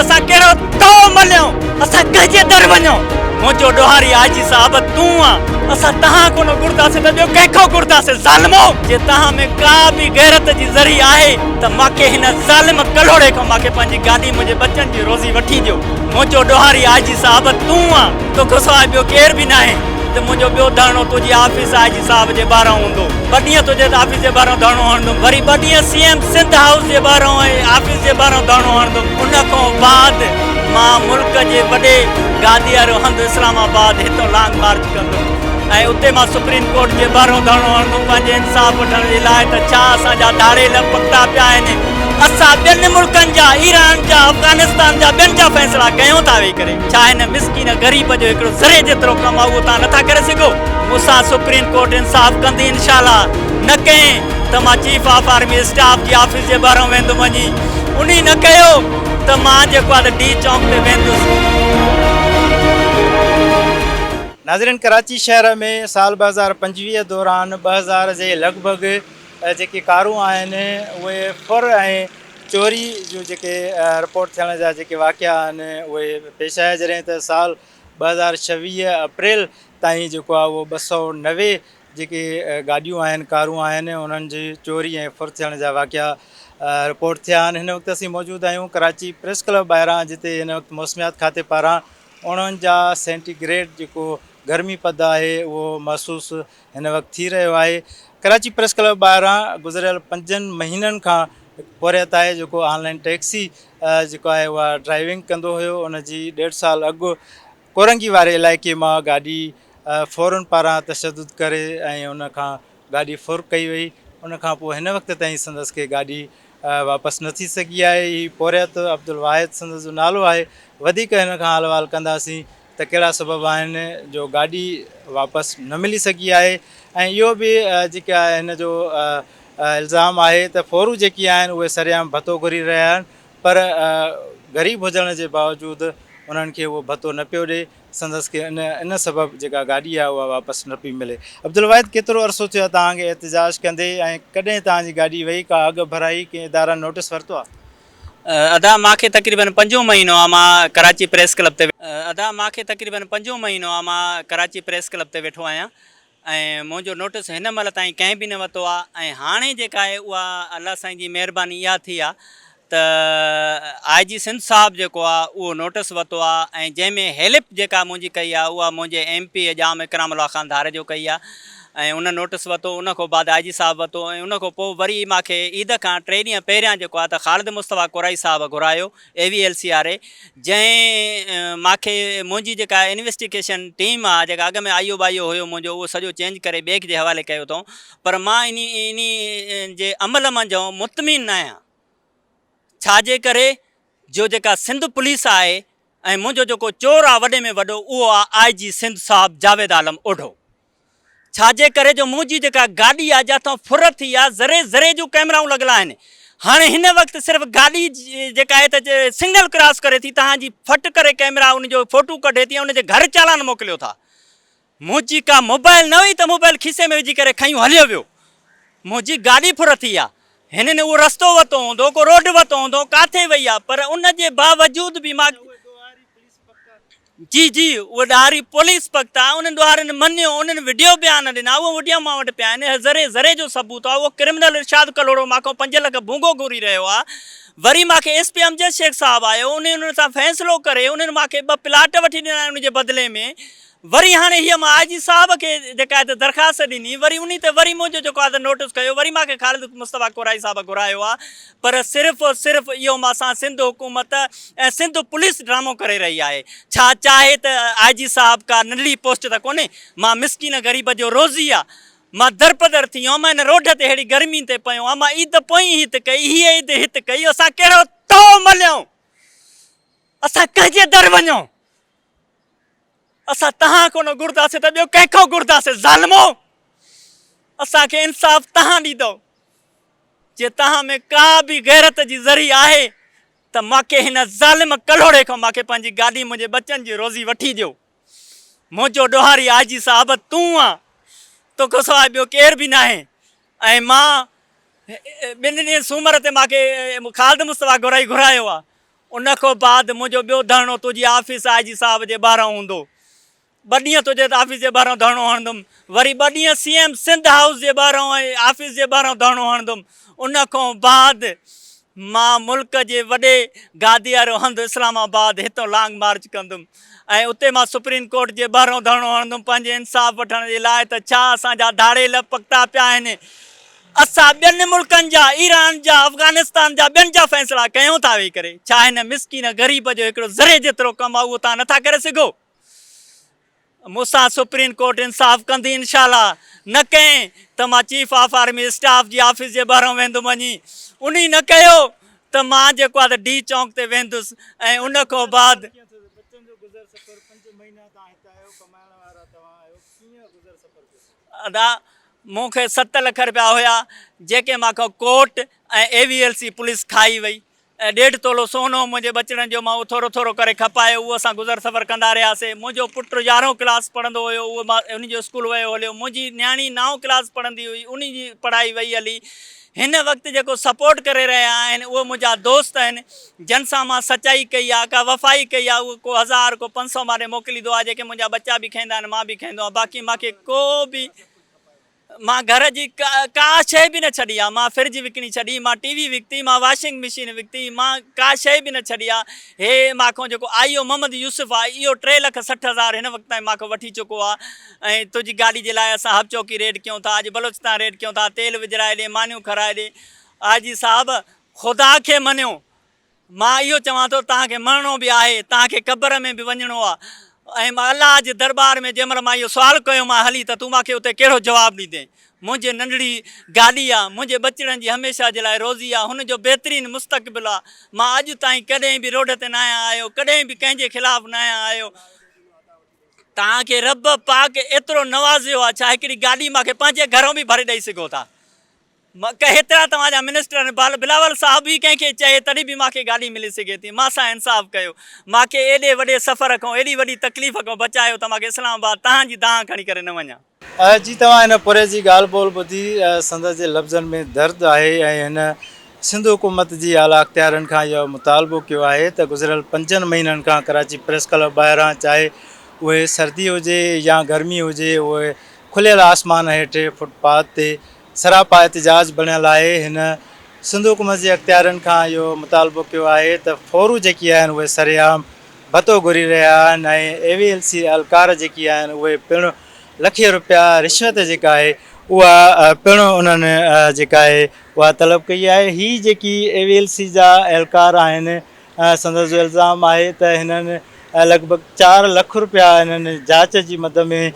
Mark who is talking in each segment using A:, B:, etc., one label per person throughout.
A: असां कहिड़ो तो मलियो असां कंहिंजे दर वञूं मुंहिंजो ॾोहारी आजी साहब तूं आहे असां तव्हां कोन घुरदासीं त ॿियो कंहिंखां घुरदासीं ज़ालिमो जे तव्हां में का बि गैरत जी ज़री आहे त मूंखे हिन ज़ालिम कलोड़े खां मूंखे पंहिंजी गाॾी मुंहिंजे बचनि जी रोज़ी वठी ॾियो मुंहिंजो ॾोहारी आजी साहब तूं आहे तोखां सवाइ ॿियो केरु बि न आहे त मुंहिंजो ॿियो धरणो तुंहिंजी ऑफिस आजी साहब जे ॿाहिरां हूंदो ॿ ॾींहं तुंहिंजे ऑफिस जे ॿाहिरां धरणो हणंदुमि वरी ॿ ॾींहं CM सिंध हाउस जे ॿाहिरां ऐं ऑफिस जे ॿाहिरां धरणो हणंदुमि उन खां बाद मां मुल्क जे वॾे गादीअर हंधि इस्लामाबाद हितां लॉन्ग मार्च कंदुमि ऐं उते मां सुप्रीम कोर्ट जे ॿाहिरां धरणो हणंदुमि पंहिंजे इंसाफ़ वठण जे लाइ त छा असांजा धाड़ेल पकड़ा पिया आहिनि असां ॿियनि मुल्कनि जा ईरान जा अफगानिस्तान जा ॿियनि जा फ़ैसिला कयूं था वेही करे छा हिन मिसकीन ग़रीब जो हिकिड़ो ज़रे जेतिरो कमु आहे उहो तव्हां नथा करे सघो मूंसां सुप्रीम कोर्ट इंसाफ़ कंदी इनशाला न कयईं त मां चीफ ऑफ आर्मी स्टाफ जी ऑफिस जे ॿाहिरां वेंदुमि वञी उन न कयो त मां जेको आहे डी चौक ते वेंदुसि।
B: नाज़रीन कराची शहर में साल 2025 दौरान 2000 जे लॻभॻि जेके कारूं आहिनि उहे फुर ऐं चोरी जो जेके रिपोर्ट थियण जा जेके वाक़िया आहिनि उहे पेश आया जॾहिं त साल 2026 अप्रैल ताईं जेको आहे उहो 290 जेके गाॾियूं आहिनि कारूं आहिनि उन्हनि जी चोरी ऐं फुर थियण जा वाक़िया रिपोर्ट थिया आहिनि। हिन वक़्तु असीं मौजूदु आहियूं कराची प्रेस क्लब ॿाहिरां जिते हिन वक़्तु मौसमियात खाते पारां 49 सेंटीग्रेड जेको गर्मी पद आहे उहो महसूसु हिन वक़्तु थी रहियो आहे। कराची प्रेस क्लब ॿाहिरां गुज़िरियल 5 महीननि खां पोरियत आहे जेको ऑनलाइन टैक्सी जेको आहे उहा ड्राइविंग कंदो हुयो उनजी 1.5 साल अॻु कोरंगी वारे इलाइक़े मां गाॾी फ़ौरन पारां तशदुद करे ऐं उन खां गाॾी फुर कई वई उन खां पोइ हिन वक़्त ताईं संदसि खे गाॾी वापसि न थी सघी आहे। ही पोरियत अब्दुल वाहिद संदसि जो नालो आहे वधीक हिन खां हलवाल कंदासीं त कहिड़ा सबब आहिनि जो गाॾी वापसि न मिली सघी आहे ऐं इहो बि जेके आहे हिन जो इल्ज़ाम आहे त फ़ौरूं जेकी आहिनि उहे सरेआम भतो घुरी रहिया आहिनि पर ग़रीब हुजण जे बावजूदि उन्हनि खे उहो भतो न पियो ॾिए संदसि खे इन सबबु जेका गाॾी आहे उहा वापसि न पई मिले। अब्दुल वाहिद केतिरो अरसो थियो आहे तव्हांखे एहतिजाज कंदे ऐं कॾहिं तव्हांजी गाॾी वई का अघु भराई कंहिं इदारा नोटिस वरितो आहे?
A: अदा मूंखे तक़रीबन 5 महीनो आहे मां कराची प्रेस क्लब ते मूंखे तक़रीबन 5 महीनो आहे मां कराची प्रेस क्लब ते वेठो आहियां ऐं मुंहिंजो नोटिस हिन महिल ताईं कंहिं बि न वरितो आहे ऐं हाणे जेका आहे उहा अलाह साईं जी महिरबानी इहा थी आहे त IG सिंध साहिबु जेको आहे उहो नोटिस वरितो आहे ऐं जंहिंमें हेल्प जेका मुंहिंजी कई आहे उहा मुंहिंजे MP जाम इकरामुल्लाह ख़ान धारे जो कई आहे ऐं उन नोटिस वरितो उन खां बाद IG साहिबु वरितो ऐं उन खां पोइ वरी मूंखे ईद खां 3 ॾींहं पहिरियां जेको आहे त ख़ालिद मुस्तफ़ा कुरैशी साहिबु घुरायो AVLC वारे जंहिं मूंखे मुंहिंजी जेका इन्वेस्टिगेशन टीम आहे जेका अॻ में आयो बायो हुयो मुंहिंजो उहो सॼो चेंज करे ॿिए जे हवाले कयो अथऊं पर मां इन जे अमल मंझि मुतमिन न आहियां छाजे करे जो जेका सिंध पुलिस आहे ऐं मुंहिंजो जेको चोर आहे वॾे में वॾो उहो आहे IG सिंध साहिबु जावेद आलम ओढो छाजे करे जो मुंहिंजी जेका गाॾी आहे जितां फुर थी आहे ज़रे ज़रे जूं कैमराऊं लॻल आहिनि हाणे हिन वक़्तु सिर्फ़ु गाॾी जेका आहे त सिग्नल क्रॉस करे थी तव्हांजी फट करे कैमरा उनजो फ़ोटू कढे थी उनजे घर चालान मोकिलियो था मुंहिंजी का मोबाइल न हुई त मोबाइल खीसे में विझी करे खयूं हलियो वियो मुंहिंजी गाॾी फुर थी आहे हिननि उहो रस्तो वरितो हूंदो को रोड वरितो हूंदो किथे वई आहे पर उनजे बावजूद बि मां जी उहा ॾारी पुलिस पकता उन्हनि ॾोहारनि मञियो उन्हनि वीडियो बयान ॾिना उहो वीडियो मां वटि पिया आहिनि ज़रे ज़रे जो सबूत आहे उहो क्रिमिनल इरशाद कलोड़ो मांखो 5 लख भूंगो घुरी रहियो आहे वरी मूंखे SP अमजद शेख साहिबु आयो उन्हनि सां फ़ैसिलो करे उन्हनि मूंखे 2 प्लाट वठी ॾिना उनजे बदिले में वरी हाणे हीअ मां IG साहिब खे जेका आहे त दरख़्वास्त ॾिनी वरी उन ते वरी मुंहिंजो जेको आहे त नोटिस कयो वरी मूंखे ख़ालिद मुस्तफ़ा कुरैशी साहिबु घुरायो आहे पर सिर्फ़ु इहो मां सिंध हुकूमत ऐं सिंध पुलिस ड्रामो करे रही आहे छा चाहे त IG साहिबु का नंढड़ी पोस्ट त कोन्हे मां मिसकीन ग़रीब जो रोज़ी आहे मां दरपदर थी वियो मां हिन रोड ते अहिड़ी गर्मी ते पियो आहियां मां ईद पोइ हित कई हीअ ईद हित कई असां कहिड़ो तो मलियूं असां कंहिंजे दर वञूं असां तव्हां कोन घुरदासीं त ॿियो कंहिंखां घुरदासीं ज़ालिमो असांखे इंसाफ़ तव्हां ॾींदो जे तव्हां में का बि गैरत जी ज़री आहे त मूंखे हिन ज़ालिम कलोड़े खां मूंखे पंहिंजी गाॾी मुंहिंजे बचनि जी रोज़ी वठी ॾियो मुंहिंजो ॾोहारी IG साहिब तूं आहे तोखां सवाइ ॿियो केरु बि न आहे ऐं मां 2 ॾींहं सूमर ते मूंखे ख़ालिद मुस्तफ़ा घुरायो आहे उन खां बाद मुंहिंजो ॿियो धरणो तुंहिंजी ऑफिस आई जी साहब जे ॿाहिरां हूंदो। 2 ॾींहं तुंहिंजे ऑफिस जे ॿाहिरां धरणो हणंदुमि, वरी 2 ॾींहं CM सिंध हाउस जे ॿाहिरां ऐं ऑफिस जे ॿाहिरां धरणो हणंदुमि। उन खां बाद मां मुल्क जे वॾे गादी वारो हंधु इस्लामाबाद हितां लॉन्ग मार्च कंदुमि ऐं उते मां सुप्रीम कोर्ट जे ॿाहिरां धरणो हणंदुमि पंहिंजे इंसाफ़ वठण जे लाइ। त छा असांजा धाड़ेल पकता पिया आहिनि? असां ॿियनि मुल्कनि जा, ईरान जा, अफ़गानिस्तान जा, ॿियनि जा फ़ैसिला कयूं था वेही करे। छा हिन मिसकीन ग़रीब जो हिकिड़ो ज़रे जेतिरो कमु आहे उहो तव्हां नथा करे सघो? मूंसां सुप्रीम कोर्ट इंसाफ़ कंदी इंशाल्लाह। न कयईं त मां चीफ ऑफ आर्मी स्टाफ जी ऑफिस जे ॿाहिरां वेंदुमि वञी। उन न कयो त मां जेको आहे D चौक ते वेंदुसि ऐं उन खां बाद अदा मूंखे 7 लख रुपया हुया जेके मूंखां कोर्ट ऐं AVLC पुलिस खाई वई ऐं 1.5 तोलो सोनो मुंहिंजे बचड़नि जो मां थोरो थोरो करे खपायो। उहो असां गुज़र सफ़र कंदा रहियासीं। मुंहिंजो पुटु 11हों क्लास पढ़ंदो हुयो, उहो मां उन जो स्कूल वियो हलियो। मुंहिंजी न्याणी 9 क्लास पढ़ंदी हुई, उन जी पढ़ाई वई हली। हिन वक़्तु जेको सपोर्ट करे रहिया आहिनि उहे मुंहिंजा दोस्त आहिनि जिन सां मां सचाई कई आहे, का वफ़ाई कई आहे। उहो को 1000 को 500 मारे मोकिलींदो आहे, जेके मुंहिंजा बच्चा बि खाईंदा आहिनि, मां बि खाईंदो आहियां। बाक़ी मूंखे को बि मां घर जी का शइ बि न छॾी आहे। मां फ्रिज विकिणी छॾी, मां TV विकिती, मां वॉशिंग मशीन विकिती, मां का शइ बि न छॾी आहे। हे मूंखां जेको आईओ मोहम्मद यूसुफ आहे, इहो 3,60,000 हिन वक़्त ताईं मूंखां वठी चुको आहे। ऐं तुंहिंजी गाॾी जे लाइ असां हब चौकी रेड कयूं था, अॼु बलोचिस्तान रेड कयूं था, तेल विझराए ॾे, मानियूं खाराए ॾे। हाजी साहब ख़ुदा खे मञियो, मां इहो चवां थो तव्हांखे मरणो बि आहे, तव्हांखे क़बर में बि वञिणो आहे। ऐं मां अलाह जे दरबार में जंहिं महिल मां इहो सुवालु कयो मां हली त तूं मूंखे उते कहिड़ो जवाबु ॾींदे? मुंहिंजी नंढड़ी गाॾी आहे, मुंहिंजे बचड़नि जी हमेशह जे लाइ रोज़ी आहे, हुनजो बहितरीनु मुस्तक़बिल आहे। मां अॼु ताईं कॾहिं बि रोड ते न आहियां आयो, कॾहिं बि कंहिंजे ख़िलाफ़ु न आहियां आयो। तव्हांखे रब पाक एतिरो नवाज़ियो आहे, छा हिकिड़ी गाॾी मूंखे पंहिंजे घरों बि भरे ॾेई सघो था? हेतिरा तव्हांजा मिनिस्टर बिलावल साहब बि कंहिंखे चए तॾहिं बि मूंखे गाॾी मिली सघे थी। मां सां इंसाफ़ कयो, मूंखे एॾे वॾे सफ़र खां, एॾी वॾी तकलीफ़ खां बचायो त मूंखे इस्लामाबाद तव्हांजी दाह खणी करे न वञा।
B: जी तव्हां हिन पुरे जी ॻाल्हि ॿोल ॿुधी संदसि जे लफ़्ज़नि में दर्द आहे ऐं हिन सिंध हुकूमत जी आला अख़्तियारनि खां इहो मुतालबो कयो आहे त गुज़िरियल 5 महीननि खां कराची प्रेस क्लब ॿाहिरां, चाहे उहे सर्दी हुजे या गर्मी हुजे, उहे खुलियल आसमान हेठि फुटपाथ ते सरापा एहतिजाज बणियल आहे। हिन सिंध हुकूमत जे अख़्तियारनि खां इहो मुतालबो कयो आहे त फ़ौरूं जेकी आहिनि उहे सरेआम भतो घुरी रहिया आहिनि ऐं AVLC एहलकार जेकी आहिनि उहे पिणु लखे रुपया रिश्वत जेका आहे उहा पिणु उन्हनि जेका आहे उहा तलब कई आहे। हीअ जेकी AVLC जा एहलकार आहिनि, संदसि जो इल्ज़ाम आहे त हिननि लॻभॻि 4 लख रुपया हिननि जांच जी मद में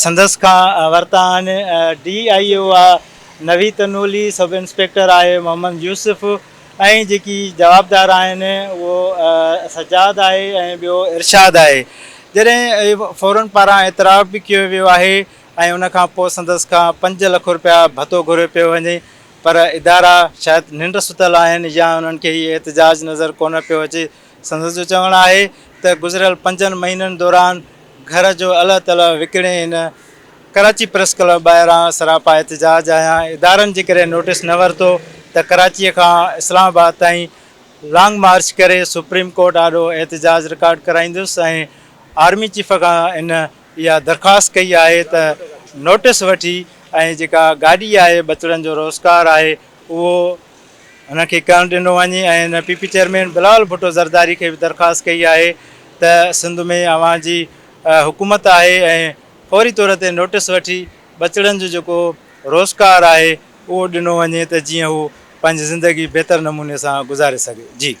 B: संदसि खां वरिता आहिनि। DIO आहे नवी तनोली, सब इंस्पेक्टर आहे मोहम्मद यूसुफ ऐं जेकी जवाबदार आहिनि उहो सजाद आहे ऐं ॿियो इरशाद आहे। जॾहिं फ़ौरन पारां एतिराफ़ बि कयो वियो आहे ऐं उनखां पोइ संदसि खां 5 लख रुपया भतो घुरियो पियो वञे, पर इदारा शायदि निंड सुतल आहिनि या उन्हनि खे हीअ एहतिजाज नज़र कोन पियो अचे। संदसि जो चवणु आहे त गुज़िरियल 5 महीननि दौरान घर जो अलाह ताला विकिणे हिन कराची प्रेस क्लब ॿाहिरां सरापा एहतिजाज आया। इदारनि जे करे नोटिस न वरितो त कराचीअ खां इस्लामाबाद ताईं लॉन्ग मार्च करे सुप्रीम कोर्ट ॾाढो एहतिजाज रिकॉर्ड कराईंदुसि ऐं आर्मी चीफ खां इन इहा दरख़्वास्त कई आहे त नोटिस वठी ऐं जेका गाॾी आहे बचड़नि जो रोज़गार आहे उहो हुनखे करणु ॾिनो वञे। ऐं हिन PP चेयरमैन बिलावल भुट्टो ज़रदारी खे बि दरख़्वास्त कई आहे त सिंध में अवां जी हुकूमत आहे ऐं फौरी तौर ते नोटिस वठी बचड़नि जो जेको रोज़गार आहे उहो ॾिनो वञे त जीअं हू पंहिंजी ज़िंदगी बहितर नमूने सां गुज़ारे सघे। जी।